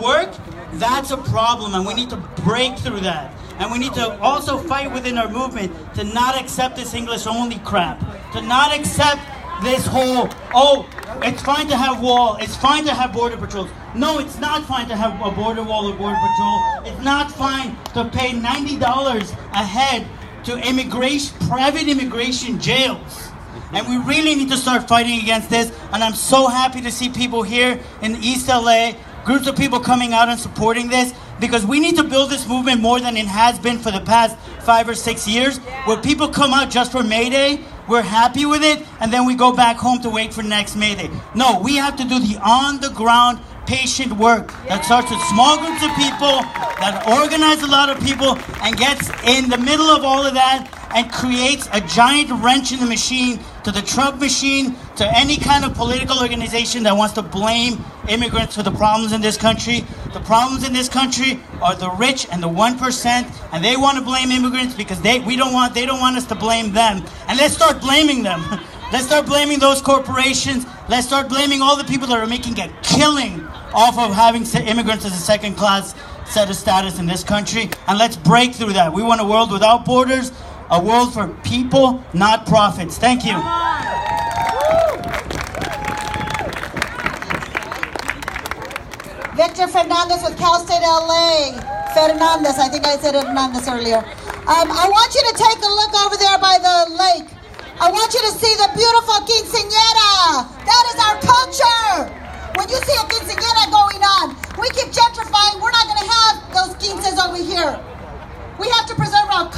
work, that's a problem, and we need to break through that. And we need to also fight within our movement to not accept this English-only crap, to not accept this whole, it's fine to have wall, it's fine to have border patrols. No, it's not fine to have a border wall or border patrol. It's not fine to pay $90 a head to private immigration jails. And we really need to start fighting against this. And I'm so happy to see people here in East LA, groups of people coming out and supporting this, because we need to build this movement more than it has been for the past 5 or 6 years, where people come out just for May Day, we're happy with it, and then we go back home to wait for next May Day. No, we have to do the on-the-ground patient work that starts with small groups of people, that organize a lot of people, and gets in the middle of all of that and creates a giant wrench in the machine, to the Trump machine, to any kind of political organization that wants to blame immigrants for the problems in this country. The problems in this country are the rich and the 1%, and they want to blame immigrants because they don't want us to blame them. And let's start blaming them. Let's start blaming those corporations. Let's start blaming all the people that are making a killing off of having immigrants as a second-class set of status in this country. And let's break through that. We want a world without borders, a world for people, not profits. Thank you. Victor Fernandez with Cal State LA. Fernandez, I think I said Hernandez earlier. I want you to take a look over there by the lake. I want you to see the beautiful quinceañera. That is our culture. When you see a quinceañera going on, we keep gentrifying. We're not going to have those quinces over here. We have to preserve our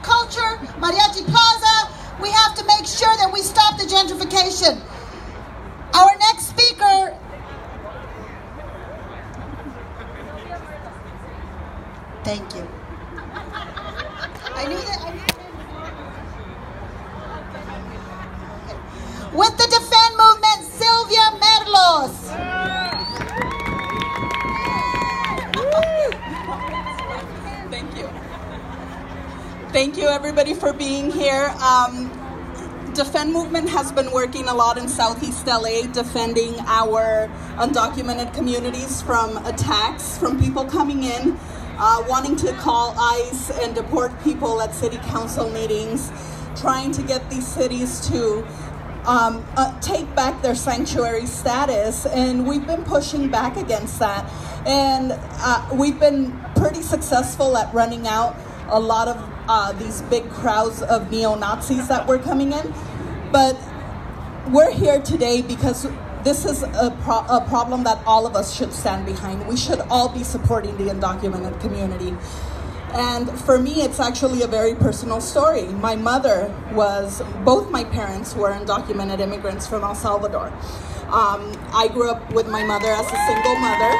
culture, Mariachi Plaza. We have to make sure that we stop the gentrification. Our next speaker. Thank you. I knew that. With the Defend Movement, Sylvia Merlos. Thank you. Thank you, everybody, for being here. Defend Movement has been working a lot in Southeast LA, defending our undocumented communities from attacks, from people coming in, wanting to call ICE and deport people at city council meetings, trying to get these cities to take back their sanctuary status, and we've been pushing back against that. And we've been pretty successful at running out a lot of these big crowds of neo-Nazis that were coming in. But we're here today because this is a problem that all of us should stand behind. We should all be supporting the undocumented community. And for me, it's actually a very personal story. My mother both my parents were undocumented immigrants from El Salvador. I grew up with my mother as a single mother.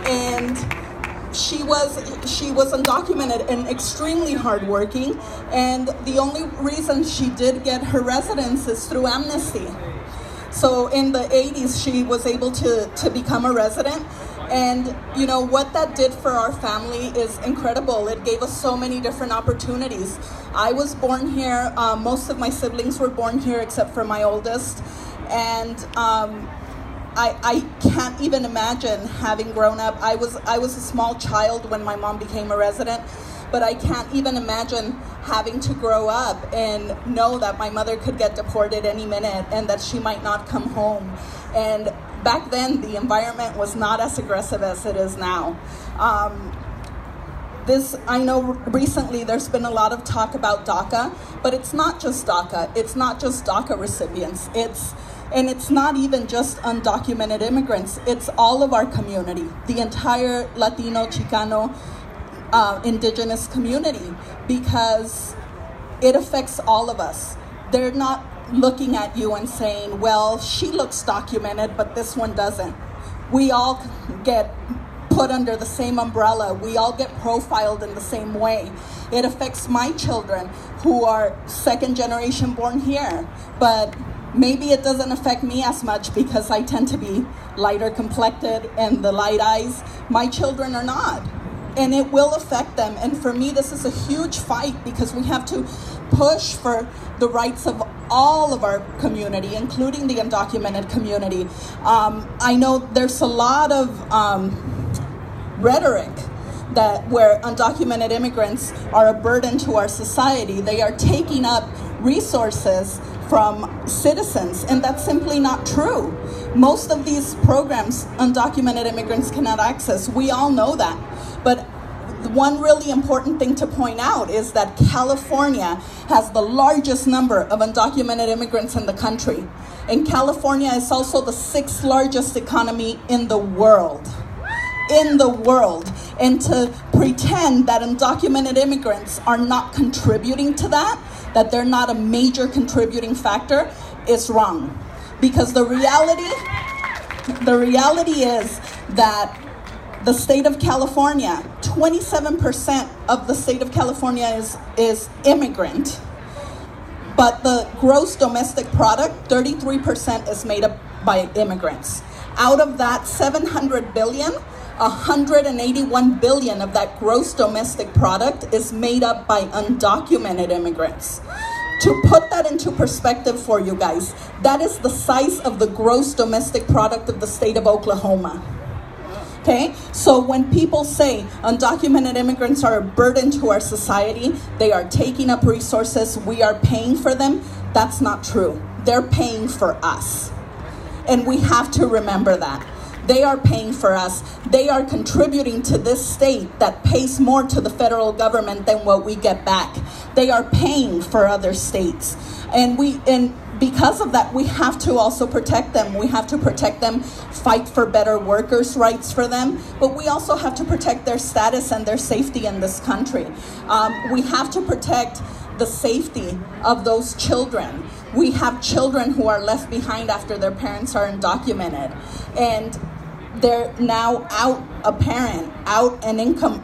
And she was undocumented and extremely hardworking. And the only reason she did get her residence is through amnesty. So in the 80s, she was able to become a resident. And you know what that did for our family is incredible. It gave us so many different opportunities. I was born here. Most of my siblings were born here except for my oldest. And I can't even imagine having grown up. I was a small child when my mom became a resident, but I can't even imagine having to grow up and know that my mother could get deported any minute and that she might not come home. And back then, the environment was not as aggressive as it is now. I know recently there's been a lot of talk about DACA, but it's not just DACA. It's not just DACA recipients. And it's not even just undocumented immigrants. It's all of our community, the entire Latino, Chicano, indigenous community, because it affects all of us. They're not looking at you and saying, well, she looks documented, but this one doesn't. We all get put under the same umbrella. We all get profiled in the same way. It affects my children who are second generation born here, but maybe it doesn't affect me as much because I tend to be lighter complected and the light eyes. My children are not. And it will affect them. And for me, this is a huge fight because we have to push for the rights of all of our community, including the undocumented community. I know there's a lot of rhetoric that where undocumented immigrants are a burden to our society. They are taking up resources from citizens, and that's simply not true. Most of these programs undocumented immigrants cannot access. We all know that. But one really important thing to point out is that California has the largest number of undocumented immigrants in the country. And California is also the 6th largest economy in the world. In the world. And to pretend that undocumented immigrants are not contributing to that they're not a major contributing factor, is wrong. Because the reality is that the state of California, 27% of the state of California is immigrant, but the gross domestic product, 33% is made up by immigrants. Out of that 700 billion, 181 billion of that gross domestic product is made up by undocumented immigrants. To put that into perspective for you guys, that is the size of the gross domestic product of the state of Oklahoma. Okay, so when people say undocumented immigrants are a burden to our society, they are taking up resources, we are paying for them, that's not true. They're paying for us. And we have to remember that. They are paying for us. They are contributing to this state that pays more to the federal government than what we get back. They are paying for other states. And because of that, we have to also protect them. We have to protect them, fight for better workers' rights for them, but we also have to protect their status and their safety in this country. We have to protect the safety of those children. We have children who are left behind after their parents are undocumented, and they're now out an income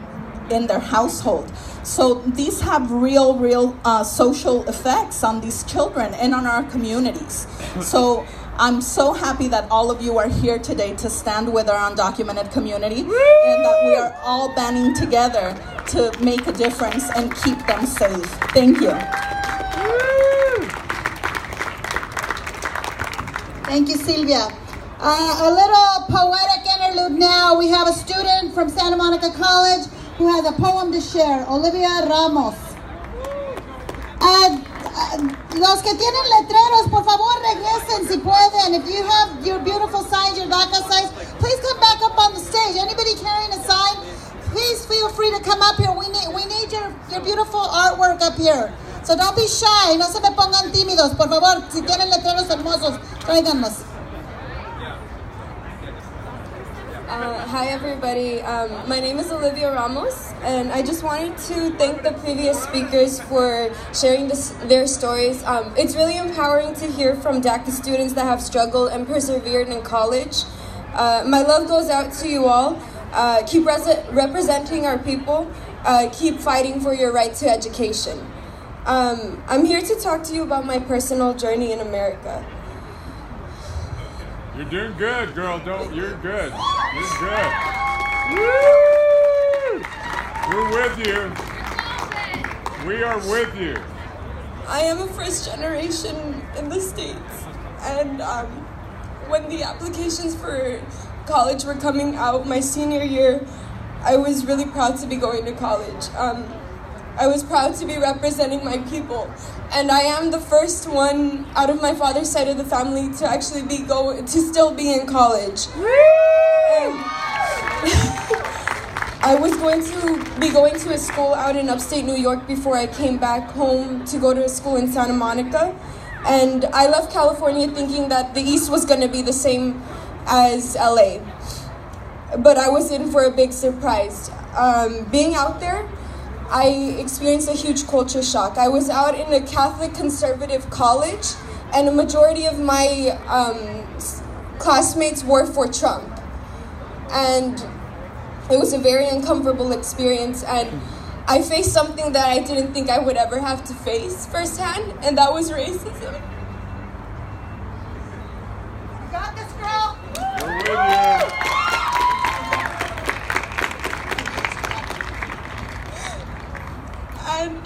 in their household. So these have real social effects on these children and on our communities. So I'm so happy that all of you are here today to stand with our undocumented community, and that we are all banding together to make a difference and keep them safe. Thank you. Thank you, Silvia. A little poetic interlude now. We have a student from Santa Monica College who has a poem to share, Olivia Ramos. Los que tienen letreros, por favor regresen si pueden. If you have your beautiful signs, your DACA signs, please come back up on the stage. Anybody carrying a sign, please feel free to come up here. We need your beautiful artwork up here. So don't be shy, no se me pongan tímidos, por favor. Si tienen letreros hermosos, tráiganlos. Hi everybody, my name is Olivia Ramos, and I just wanted to thank the previous speakers for sharing their stories. It's really empowering to hear from DACA students that have struggled and persevered in college. My love goes out to you all. Keep representing our people. Keep fighting for your right to education. I'm here to talk to you about my personal journey in America. You're doing good, girl. You're good. You're good. Woo! We're with you. We are with you. I am a first generation in the States, and when the applications for college were coming out my senior year, I was really proud to be going to college. I was proud to be representing my people, and I am the first one out of my father's side of the family to actually still be in college. I was going to be going to a school out in upstate New York before I came back home to go to a school in Santa Monica, and I left California thinking that the East was going to be the same as LA, but I was in for a big surprise. Being out there, I experienced a huge culture shock. I was out in a Catholic conservative college, and a majority of my classmates were for Trump. And it was a very uncomfortable experience, and I faced something that I didn't think I would ever have to face firsthand, and that was racism. You got this, girl. We're with you. And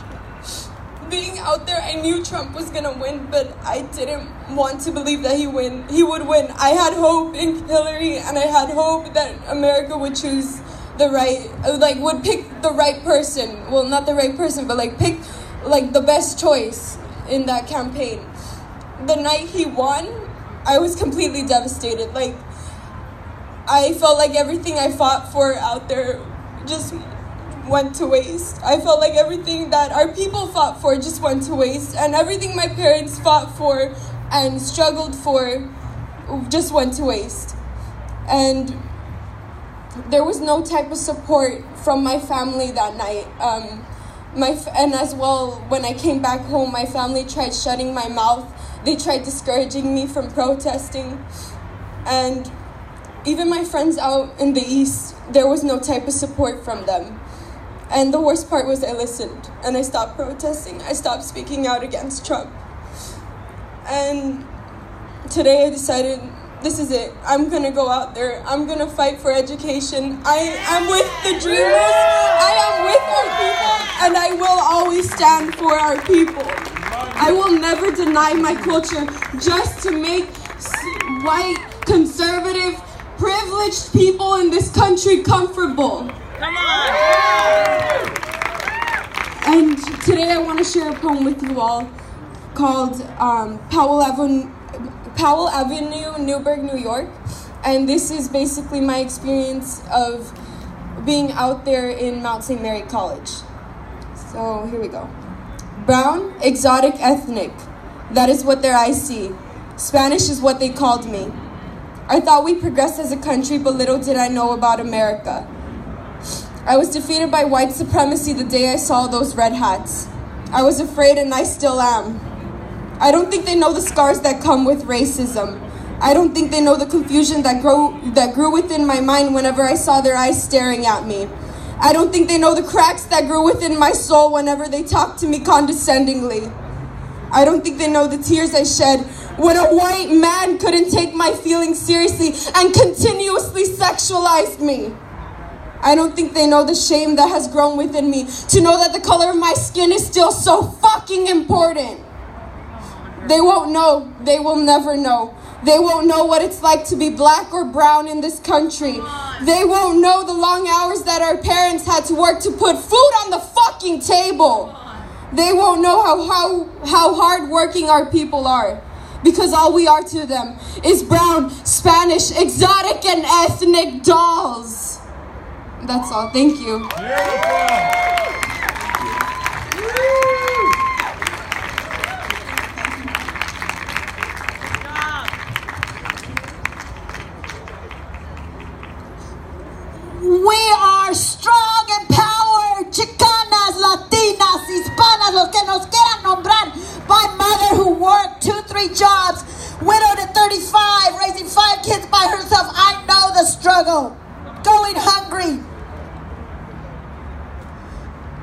being out there, I knew Trump was gonna win, but I didn't want to believe that he would win. I had hope in Hillary, and I had hope that America would choose the right, like would pick the right person. Well, not the right person, but like pick like the best choice in that campaign. The night he won, I was completely devastated. Like, I felt like everything I fought for out there just went to waste. I felt like everything that our people fought for just went to waste, and everything my parents fought for and struggled for just went to waste. And there was no type of support from my family that night. And as well, when I came back home, my family tried shutting my mouth. They tried discouraging me from protesting. And even my friends out in the East, there was no type of support from them. And the worst part was I listened, and I stopped protesting. I stopped speaking out against Trump. And today I decided, this is it. I'm gonna go out there. I'm gonna fight for education. I am with the dreamers. I am with our people, and I will always stand for our people. I will never deny my culture just to make white, conservative, privileged people in this country comfortable. Come on! And today I want to share a poem with you all called Powell Avenue, Newburgh, New York. And this is basically my experience of being out there in Mount St. Mary College. So here we go. Brown, exotic, ethnic. That is what their eyes see. Spanish is what they called me. I thought we progressed as a country, but little did I know about America. I was defeated by white supremacy the day I saw those red hats. I was afraid, and I still am. I don't think they know the scars that come with racism. I don't think they know the confusion that grew within my mind whenever I saw their eyes staring at me. I don't think they know the cracks that grew within my soul whenever they talked to me condescendingly. I don't think they know the tears I shed when a white man couldn't take my feelings seriously and continuously sexualized me. I don't think they know the shame that has grown within me to know that the color of my skin is still so fucking important. They won't know. They will never know. They won't know what it's like to be black or brown in this country. They won't know the long hours that our parents had to work to put food on the fucking table. They won't know how hard working our people are. Because all we are to them is brown, Spanish, exotic, and ethnic dolls. That's all. Thank you. We are strong, empowered, Chicanas, Latinas, Hispanas, los que nos quieran nombrar. My mother who worked 2-3 jobs, widowed at 35, raising 5 kids by herself. I know the struggle. Going hungry.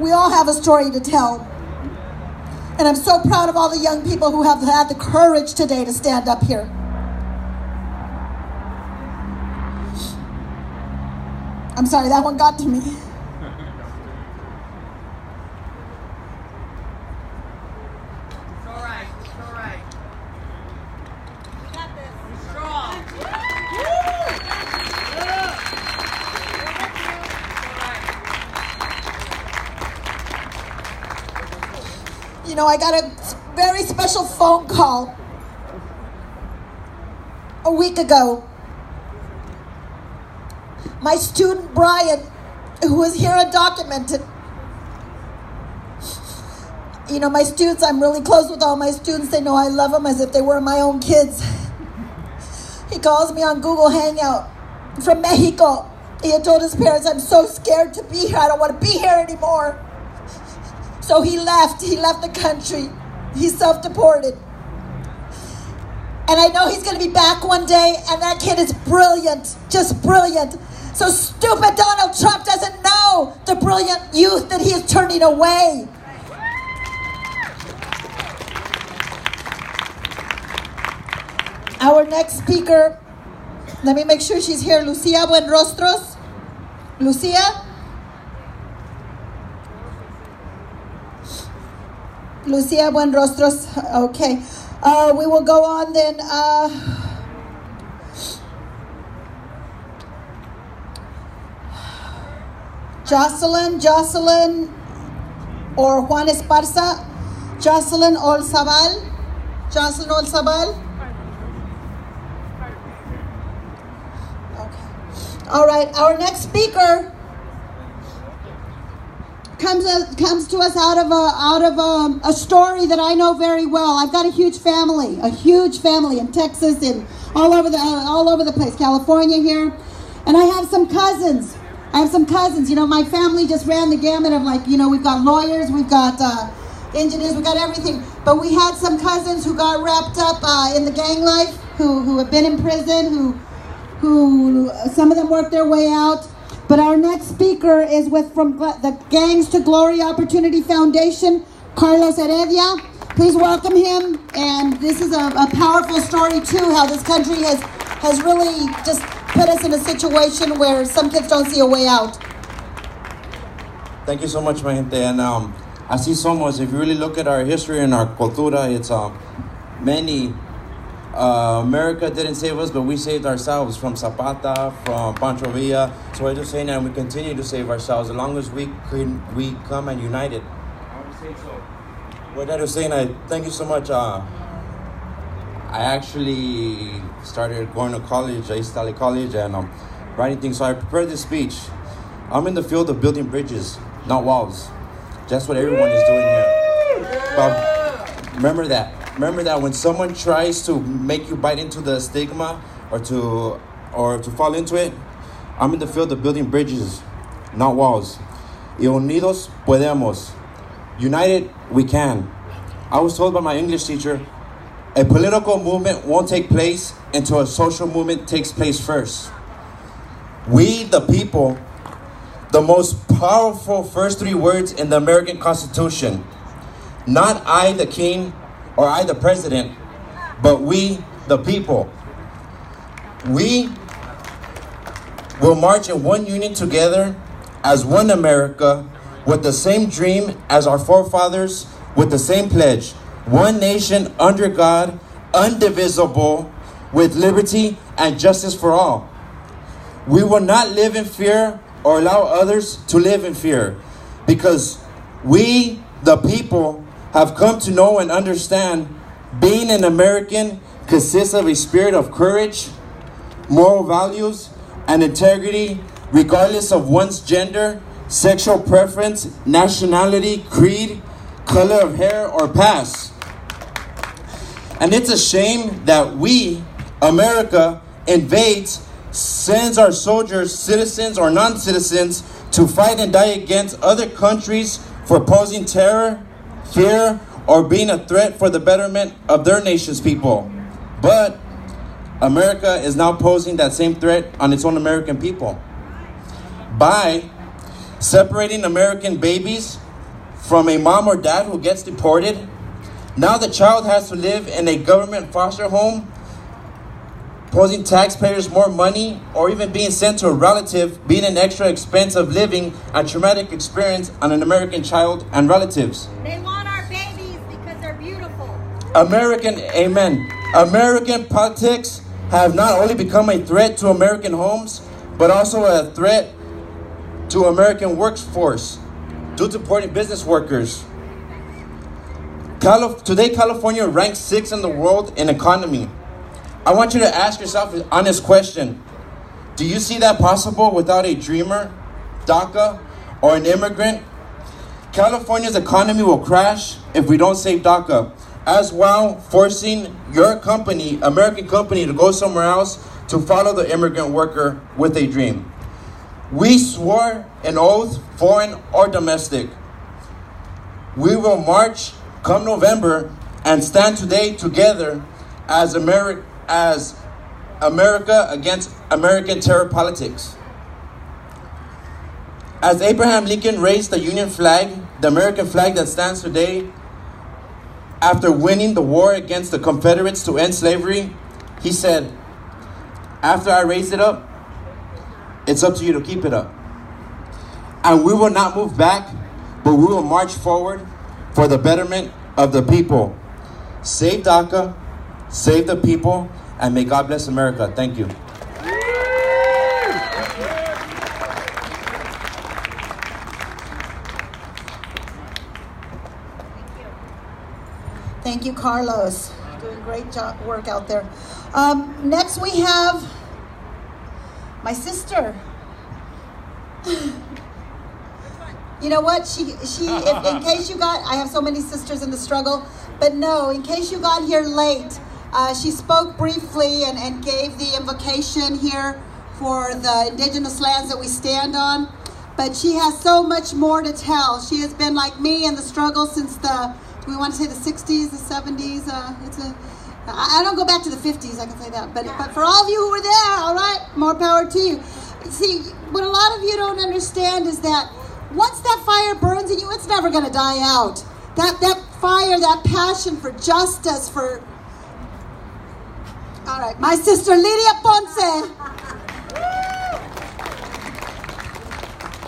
We all have a story to tell. And I'm so proud of all the young people who have had the courage today to stand up here. I'm sorry, that one got to me. It's all right. It's all right. We got this. We're strong. You know, I got a very special phone call a week ago. My student Brian, who was here undocumented. You know, my students, I'm really close with all my students. They know I love them as if they were my own kids. He calls me on Google Hangout from Mexico. He had told his parents, I'm so scared to be here. I don't want to be here anymore. So he left the country. He's self-deported. And I know he's going to be back one day, and that kid is brilliant, just brilliant. So stupid Donald Trump doesn't know the brilliant youth that he is turning away. Our next speaker, let me make sure she's here, Lucia Buenrostros. Lucia? Lucia Buenrostros. Okay. We will go on then. Jocelyn, or Juan Esparza. Jocelyn Olzabal. Okay. All right. Our next speaker comes to us out of a story that I know very well. I've got a huge family in Texas and all over the place, California here, and I have some cousins. You know, my family just ran the gamut of, like, you know, we've got lawyers, we've got engineers, we've got everything. But we had some cousins who got wrapped up in the gang life, who have been in prison, who some of them worked their way out. But our next speaker is from the Gangs to Glory Opportunity Foundation, Carlos Heredia. Please welcome him. And this is a powerful story too, how this country has really just put us in a situation where some kids don't see a way out. Thank you so much, my gente. And así somos. If you really look at our history and our cultura, it's America didn't save us, but we saved ourselves from Zapata, from Pancho Villa. So I just saying that we continue to save ourselves as long as we come and united. I would say so. What I was saying, I thank you so much. I actually started going to college, East LA College, and writing things. So I prepared this speech. I'm in the field of building bridges, not walls. That's what everyone is doing here. But remember that when someone tries to make you bite into the stigma or to fall into it, I'm in the field of building bridges, not walls. Y unidos podemos. United, we can. I was told by my English teacher, a political movement won't take place until a social movement takes place first. We, the people, the most powerful first three words in the American Constitution. Not I, the king, or I, the president, but we, the people. We will march in one union together as one America, with the same dream as our forefathers, with the same pledge. One nation under God, indivisible, with liberty and justice for all. We will not live in fear or allow others to live in fear, because we, the people, have come to know and understand being an American consists of a spirit of courage, moral values, and integrity, regardless of one's gender, sexual preference, nationality, creed, color of hair, or past. And it's a shame that we, America, invades, sends our soldiers, citizens or non-citizens, to fight and die against other countries for posing terror, fear, or being a threat for the betterment of their nation's people. But America is now posing that same threat on its own American people by separating American babies from a mom or dad who gets deported. Now the child has to live in a government foster home, posing taxpayers more money, or even being sent to a relative, being an extra expense of living a traumatic experience on an American child and relatives. They want our babies because they're beautiful. American politics have not only become a threat to American homes, but also a threat to American workforce due to supporting business workers. Today, California ranks 6th in the world in economy. I want you to ask yourself an honest question. Do you see that possible without a dreamer, DACA, or an immigrant? California's economy will crash if we don't save DACA, as well forcing your company, American company, to go somewhere else to follow the immigrant worker with a dream. We swore an oath, foreign or domestic. We will march come November and stand today together as America against American terror politics. As Abraham Lincoln raised the Union flag, the American flag that stands today, after winning the war against the Confederates to end slavery, he said, "After I raise it up, it's up to you to keep it up." And we will not move back, but we will march forward for the betterment of the people. Save DACA, save the people, and may God bless America. Thank you. Thank you, Carlos. Doing great work out there. Next we have my sister. You know what? In case you got, I have so many sisters in the struggle, but no, in case you got here late, she spoke briefly and gave the invocation here for the indigenous lands that we stand on, but she has so much more to tell. She has been like me in the struggle since we want to say the 60s, the 70s. I don't go back to the 50s, I can say that. But for all of you who were there, all right, more power to you. See, what a lot of you don't understand is that once that fire burns in you, it's never going to die out. That fire, that passion for justice, for... All right, my sister Lydia Ponce.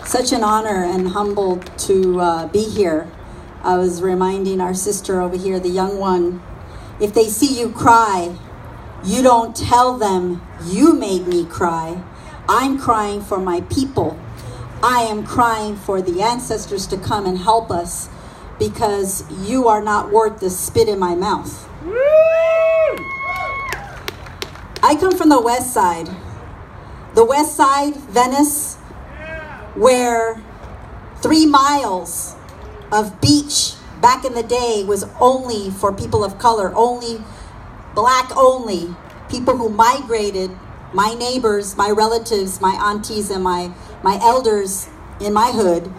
Such an honor and humbled to be here. I was reminding our sister over here, the young one, if they see you cry, you don't tell them, you made me cry. I'm crying for my people. I am crying for the ancestors to come and help us because you are not worth the spit in my mouth. I come from the West Side. The West Side, Venice, where 3 miles of beach back in the day was only for people of color, only black only, people who migrated, my neighbors, my relatives, my aunties, and my elders in my hood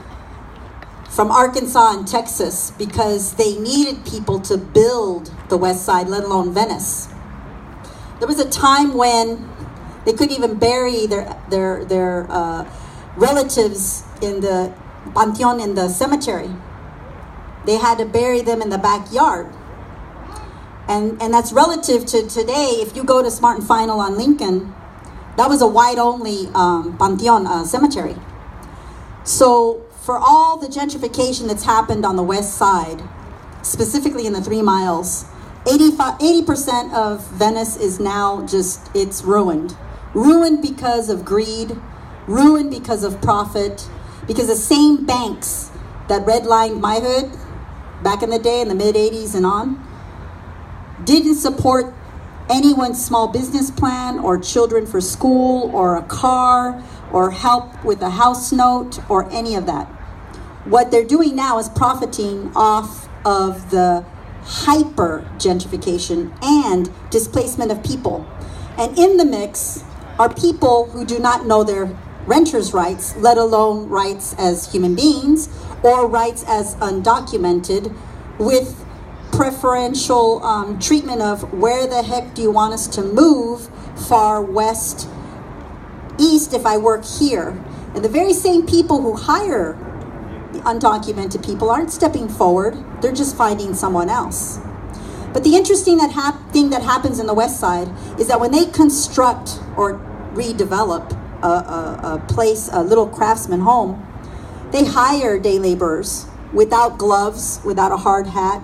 from Arkansas and Texas because they needed people to build the West Side, let alone Venice. There was a time when they couldn't even bury their relatives in the pantheon, in the cemetery. They had to bury them in the backyard. And that's relative to today. If you go to Smart and Final on Lincoln, that was a white-only pantheon cemetery. So for all the gentrification that's happened on the West Side, specifically in the 3 miles, 80% of Venice is now just, it's ruined. Ruined because of greed, ruined because of profit, because the same banks that redlined my hood back in the day in the mid-'80s and on didn't support anyone's small business plan or children for school or a car or help with a house note or any of that. What they're doing now is profiting off of the hyper gentrification and displacement of people. And in the mix are people who do not know their renters' rights, let alone rights as human beings or rights as undocumented, with preferential treatment of where the heck do you want us to move, far west, east if I work here. And the very same people who hire the undocumented people aren't stepping forward, they're just finding someone else. But the interesting thing that happens in the West Side is that when they construct or redevelop a place, a little craftsman home, they hire day laborers without gloves, without a hard hat,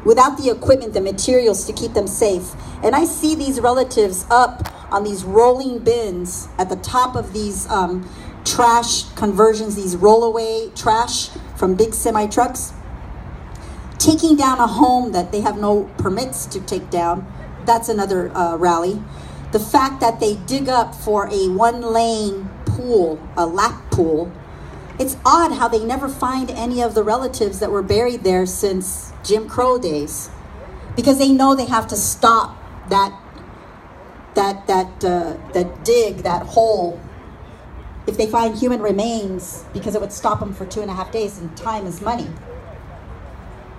without the equipment, the materials to keep them safe. And I see these relatives up on these rolling bins at the top of these trash conversions, these rollaway trash from big semi-trucks, taking down a home that they have no permits to take down. That's another rally. The fact that they dig up for a 1-lane pool, a lap pool, it's odd how they never find any of the relatives that were buried there since Jim Crow days, because they know they have to stop that dig, that hole, if they find human remains, because it would stop them for 2.5 days, and time is money.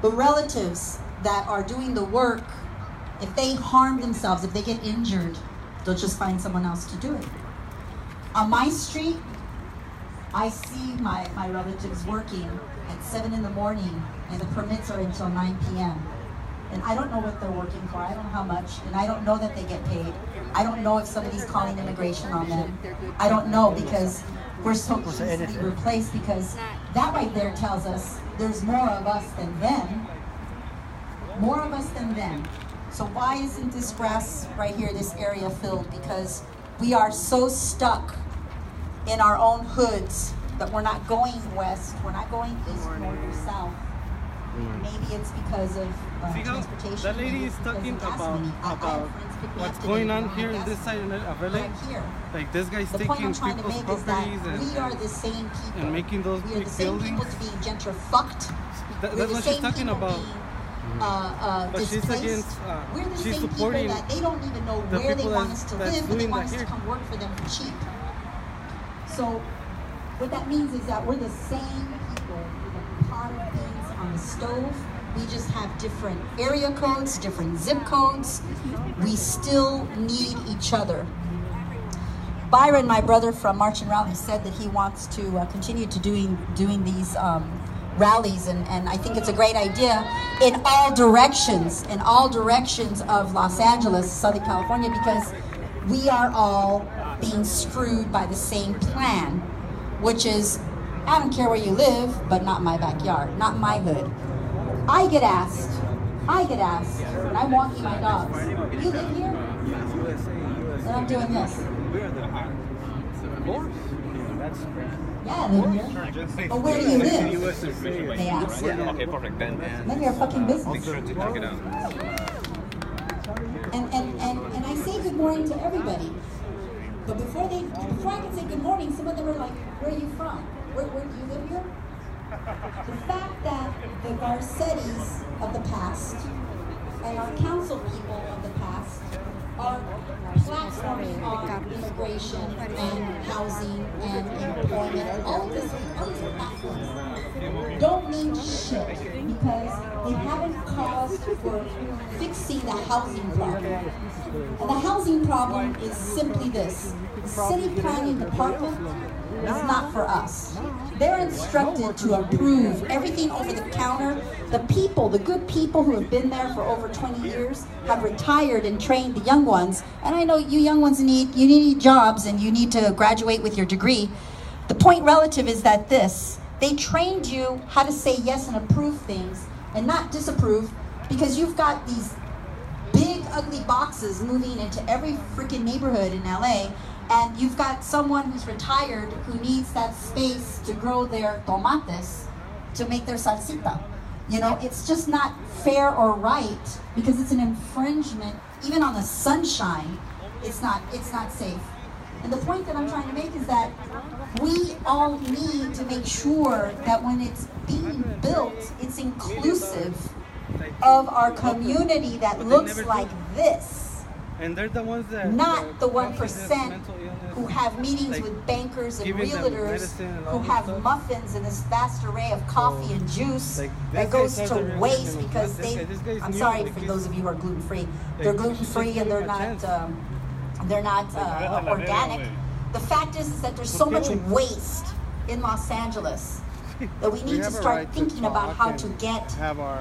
The relatives that are doing the work, if they harm themselves, if they get injured, they'll just find someone else to do it. On my street, I see my relatives working at 7 in the morning, and the permits are until 9 p.m. And I don't know what they're working for, I don't know how much, and I don't know that they get paid. I don't know if somebody's calling immigration on them. I don't know, because we're so easily replaced, because that right there tells us there's more of us than them. More of us than them. So why isn't this grass right here, this area filled? Because we are so stuck in our own hoods that we're not going west, we're not going east, north, or south. Maybe it's because of transportation. That lady is talking about what's going on here in this side of LA. Like this guy's taking people's properties and making those big buildings. We're the same people to being gentrified. That's what she's talking about. But she's against, we're the she's same supporting people that they don't even know the where they people want us to live, but they want us here. to come work for them for cheap. So what that means is that we're the same people with a pot of beans on the stove. We just have different area codes, different zip codes. We still need each other. Byron, my brother from March and Rally, said that he wants to continue to doing these rallies, and I think it's a great idea in all directions of Los Angeles, Southern California, because we are all being screwed by the same plan, which is, I don't care where you live, but not my backyard, not my hood. I get asked when I'm walking my dogs, you live here? And I'm doing this. Of course. Yeah, I live here. But where do you live? They ask. Okay, perfect. Then None of your fucking business. make sure to check it out. And I say good morning to everybody. But before I can say good morning, some of them are like, where are you from? Where do you live here? The fact that the Garcettis of the past and our council people of the past are platforming on immigration and housing and employment, all these platforms don't mean shit, because they haven't caused for fixing the housing problem. And the housing problem is simply this: the city planning department is not for us. They're instructed to approve everything over the counter. The people, the good people who have been there for over 20 years, have retired and trained the young ones. And I know you young ones need jobs, and you need to graduate with your degree. The point relative is that they trained you how to say yes and approve things and not disapprove, because you've got these big ugly boxes moving into every freaking neighborhood in LA. And you've got someone who's retired who needs that space to grow their tomates, to make their salsita. You know, it's just not fair or right, because it's an infringement. Even on the sunshine, it's not safe. And the point that I'm trying to make is that we all need to make sure that when it's being built, it's inclusive of our community that looks like this. And they're the ones that not the 1% who have meetings with bankers and realtors, who have muffins and this vast array of coffee and juice that goes to waste because I'm sorry for those of you who are gluten-free. They're gluten-free and they're not organic. The fact is that there's so much waste in Los Angeles that we need to start thinking about how to get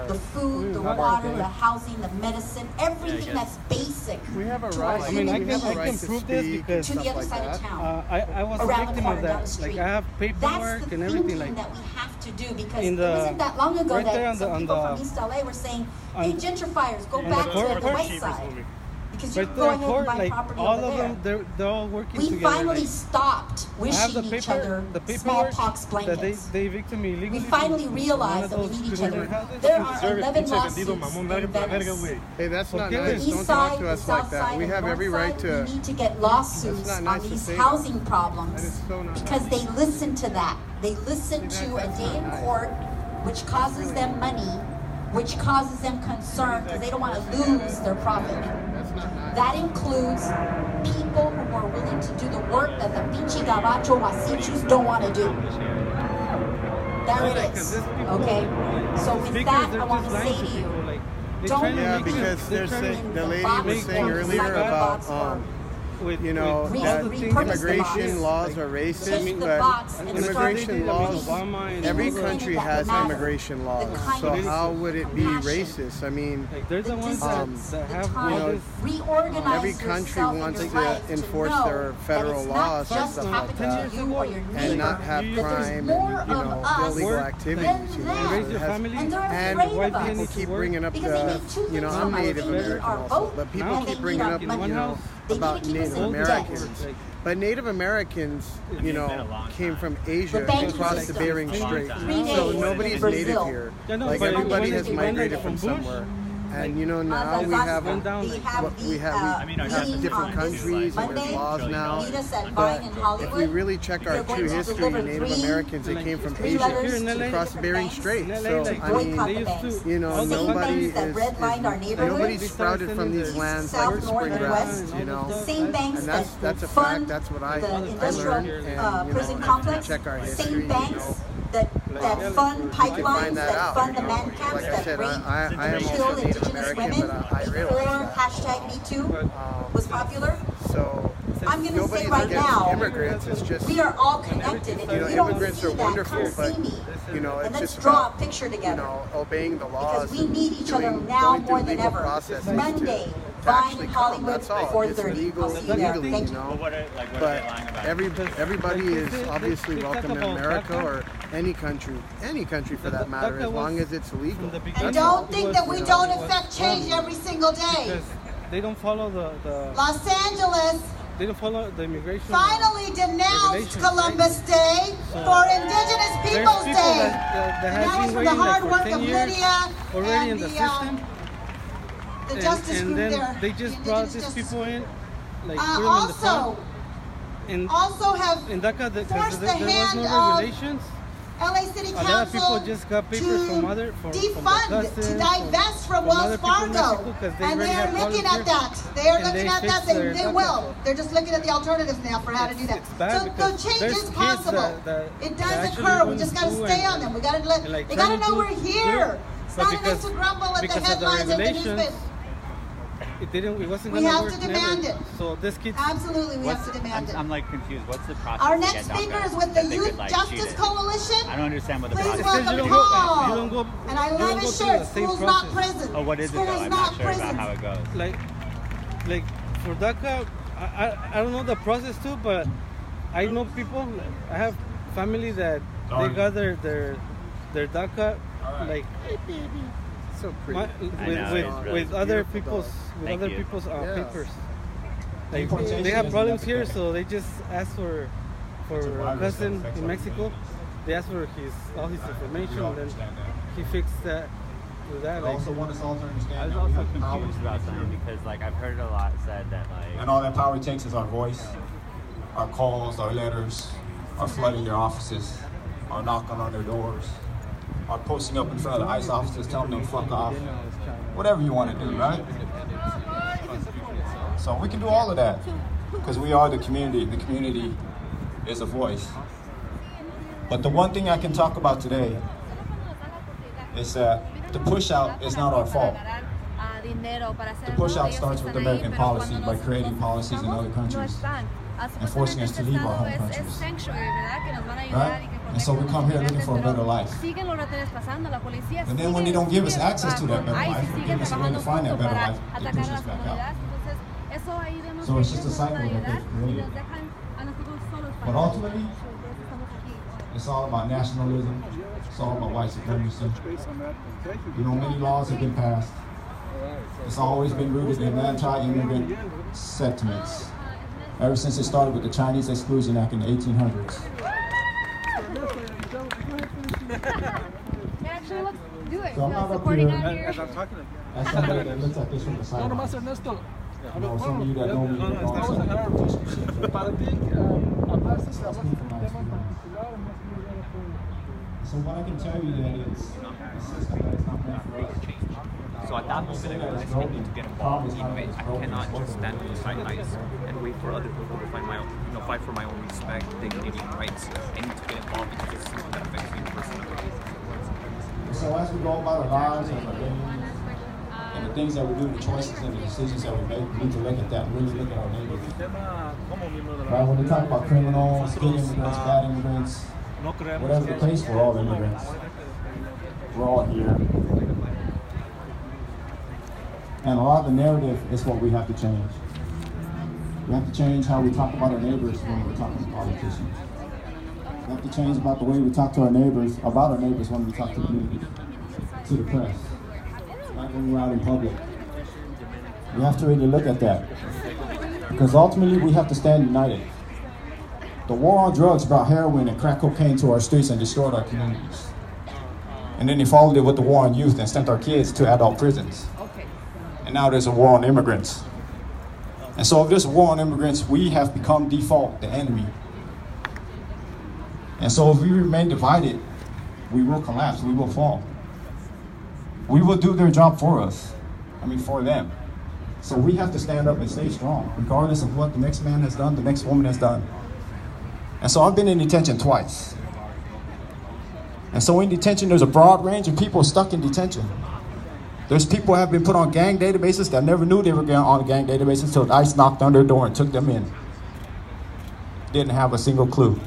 the food, the water, the housing, the medicine, everything that's basic we have a right. I mean, I can prove this because to the other side of town. I was a victim of that. Like, I have paperwork and everything. That's the thinking that we have to do, because it wasn't that long ago right that some people from East LA were saying, hey, gentrifiers, go back to the west side. Because you're going ahead and buy property all over of there. them, they're all working we together. Finally stopped wishing each other smallpox blankets. They evicted me illegally. We finally realized that we need each other. There are 11 lawsuits in Venice. Hey, that's not nice. The east Don't side, talk to the us south like that. side, We have every right to. We need to get lawsuits on these housing problems because they listen to that. They listen to a day in court, which causes them money, which causes them concern because they don't want to lose their profit. That includes people who are willing to do the work that the pinche gabacho wasichus don't want to do. There it is. Okay? So with that, I want to say to you, don't because the lady was saying earlier about you know, that immigration laws are racist, but immigration laws, every country has immigration laws. So how would it be racist? I mean, there's the ones that have, you know, every country wants to enforce their federal laws and stuff like that, and not have crime and, you know, illegal activities. You know, raise your family, and people keep bringing up the, you know, I'm Native American also, but people keep bringing up, you know, about Native Americans. But Native Americans, you know, came from Asia and crossed the Bering Strait. So nobody's native here. Like everybody has migrated from somewhere. And you know, now we have different countries and there's laws now. But if we really check our true history, Native Americans, they came from Asia across the Bering Strait. So I mean, you know, nobody's sprouted from these lands like spring grass, you know. And that's a fact. That's what I learned. And you know, if we check our history, you know. That fund pipelines, that fund the you know, man camps, like I that said, rape I am kill also Native indigenous American, women but I realize before that. hashtag Me Too was popular. So I'm going to say nobody's right against now, immigrants. It's just, we are all connected. If you know, you don't immigrants see are that, wonderful, come but see me. you know, And it's let's just draw about, a picture you together. know, obeying the laws. Because we need each other now more than ever. Monday, Vine in Hollywood, 4:30. I'll see you there. Thank you. But everybody is obviously welcome in America or any country for that matter, as long as it's legal. And don't think that we don't affect change every single day. Because they don't follow the Los Angeles they don't follow the immigration. finally denounced Columbus Day for Indigenous Peoples Day. And that was for the hard work of Lydia already in and the system. the justice and group then there. they just brought these people in, like put them in the Also, front. And also have in DACA, forced the there was hand no of regulations. LA City A lot of people Council just got papers from other, from defund, their to cousins, divest from other Wells people in Fargo. Mexico, 'cause And already they are have looking volunteers, at that. They are and looking they at that. fixed They their will. DACA. They're just looking at the alternatives now for how to do that. It's bad So the because change there's is kids possible. that It are does actually occur. We going just to got to school stay and- on them. We got to let. and, like, They got to trying to know we're do here. It's But not because- enough to grumble at the because of the headlines of the regulations, newspaper. It wasn't We gonna have work to demand never. it. So this kid. Absolutely, we have to demand it. I'm like confused. What's the process? Our to next get DACA speaker is with the that they Youth could, like, Justice cheat it? Coalition. I don't understand what the Please process welcome is. Paul. You don't go. And I you love don't his go through shirt. the same School's not process. prison. Oh, what is it though? School is I'm not not sure prison. about how it goes. Like for DACA, I don't know the process too, but I know people. I have family that they got their DACA like So pretty. with other people's papers. Like they have problems here, so they just ask for a cousin in Mexico. They ask for all his information, and then he fixed that. With that, I also want us all to understand. I was also confused about something because like I've heard a lot said that like. And all that power takes is our voice, our calls, our letters, our flooding their offices, our knocking on their doors, our posting up in front of the ICE officers telling them fuck off. Whatever you want to do, right? So we can do all of that because we are the community. The community is a voice. But the one thing I can talk about today is that the push out is not our fault. The push out starts with American policy by creating policies in other countries and forcing us to leave our home countries. Right? And so we come here looking for a better life. And then when they don't give us access to that better life, or give us a way to find that better life, they push us back out. So it's just a cycle that they've created. But ultimately, it's all about nationalism. It's all about white supremacy. You know, many laws have been passed. It's always been rooted in anti-immigrant sentiments. Ever since it started with the Chinese Exclusion Act in the 1800s. Actually, let's do it. So I'm not up here as somebody that looks at this from the sidelines. You know, some of you that know me, you know, I'm saying so what I can tell you that is a system that is not meant for us. So at that moment, I realized I need to get involved. I cannot just stand on the sidelines and wait for other people to find my own, fight for my own respect, dignity, and rights. I need to get involved because it's something that affects me personally. So as we go about our lives and our days, and And the things that we do, the choices and the decisions that we make, we need to look at that, really look at our neighbors. Right, when we talk about criminals, good immigrants, bad immigrants, whatever the case, we're all immigrants. We're all here. And a lot of the narrative is what we have to change. We have to change how we talk about our neighbors when we're talking to politicians. We have to change about the way we talk to our neighbors, about our neighbors when we talk to the community, to the press, like when we're out in public. We have to really look at that. Because ultimately we have to stand united. The war on drugs brought heroin and crack cocaine to our streets and destroyed our communities. And then they followed it with the war on youth and sent our kids to adult prisons. And now there's a war on immigrants. And so if there's a war on immigrants, we have become default, the enemy. And so if we remain divided, we will collapse, we will fall. We will do their job for us, for them. So we have to stand up and stay strong, regardless of what the next man has done, the next woman has done. And so I've been in detention twice. And so in detention, there's a broad range of people stuck in detention. There's people who have been put on gang databases that never knew they were on a gang database until ICE knocked on their door and took them in. Didn't have a single clue.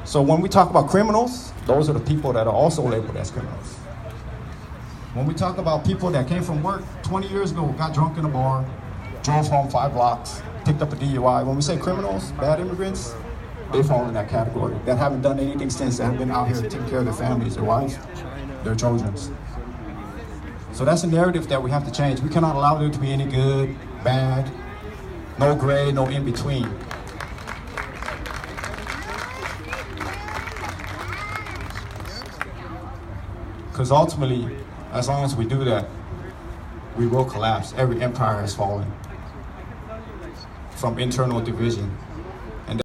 So when we talk about criminals, those are the people that are also labeled as criminals. When we talk about people that came from work 20 years ago, got drunk in a bar, drove home 5 blocks, picked up a DUI. When we say criminals, bad immigrants, they fall in that category. That haven't done anything since, that have been out here taking care of their families, their wives, their children. So that's a narrative that we have to change. We cannot allow there to be any good, bad, no gray, no in between. Because ultimately, as long as we do that, we will collapse. Every empire has fallen from internal division.